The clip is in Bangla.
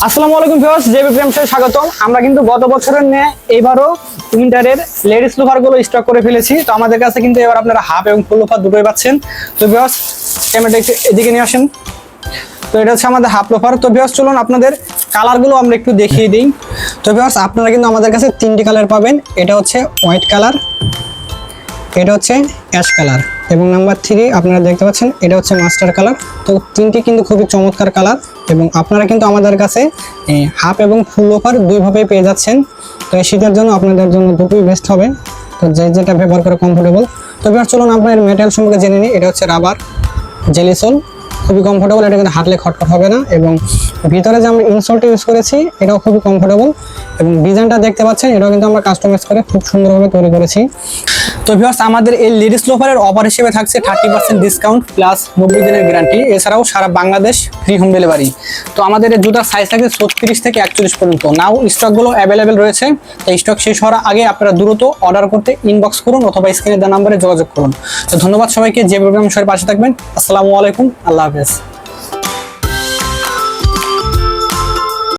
আসসালামু আলাইকুম ভিউয়ার্স, জেবি প্রেমসে স্বাগতম। আমরা কিন্তু গত বছরের ন্যায় এবারও উইন্টারের লেডিস লোফার গুলো স্টক করে ফেলেছি। তো আমাদের কাছে কিন্তু এবার আপনারা হাফ এবং ফুল লোফার দুটোই পাচ্ছেন। তো ভিউয়ার্স, ক্যামেরাটা একটু এদিকে নিয়ে আসেন। তো এটা হচ্ছে আমাদের হাফ লোফার। তো ভিউয়ার্স, চলুন আপনাদের কালারগুলো আমরা একটু দেখিয়ে দিই। তো ভিউয়ার্স, আপনারা কিন্তু আমাদের কাছে তিনটি কালার পাবেন। এটা হচ্ছে হোয়াইট কালার, এটা হচ্ছে অ্যাশ কালার এবং নাম্বার 3 আপনারা দেখতে পাচ্ছেন এটা হচ্ছে মাস্টার কালার। তো তিনটি কিন্তু খুবই চমৎকার কালার এবং আপনারা কিন্তু আমাদের কাছে হাফ এবং ফুল লোফার দুইভাবেই পেয়ে যাচ্ছেন। তো এই শীতের জন্য আপনাদের জন্য দুটোই বেস্ট হবে, তো যে যেটা ব্যবহার করে কমফোর্টেবল। তো এবার চলুন আপনার ম্যাটেরিয়াল সম্পর্কে জেনে নিই। এটা হচ্ছে রাবার জেলি সোল, খুবই কমফোর্টেবল, এটা কিন্তু হাঁটলে খটখট হবে না এবং ভিতরে যে আমরা ইনসোলটা ইউজ করেছি এটাও খুবই কমফোর্টেবল এবং ডিজাইনটা দেখতে পাচ্ছেন এটাও কিন্তু আমরা কাস্টমাইজ করে খুব সুন্দরভাবে তৈরি করেছি। তো ভিউয়ার্স, আমাদের এই লেডিস লোফারের অফার হিসেবে থাকছে 30% ডিসকাউন্ট প্লাস 90 দিনের গ্যারান্টি, এছাড়াও সারা বাংলাদেশ ফ্রি হোম ডেলিভারি। তো আমাদের এই জুতার সাইজ থাকে 36 থেকে 41 পর্যন্ত। নাও স্টকগুলো অ্যাভেলেবেল রয়েছে। এই স্টক শেষ হওয়ার আগে আপনারা দ্রুত অর্ডার করতে ইনবক্স করুন অথবা স্ক্রিনে দেওয়া নাম্বারে যোগাযোগ করুন। তো ধন্যবাদ সবাইকে, যে প্রোগ্রাম সবার পাশে থাকবেন। আসসালামু আলাইকুম, আল্লাহ হাফেজ।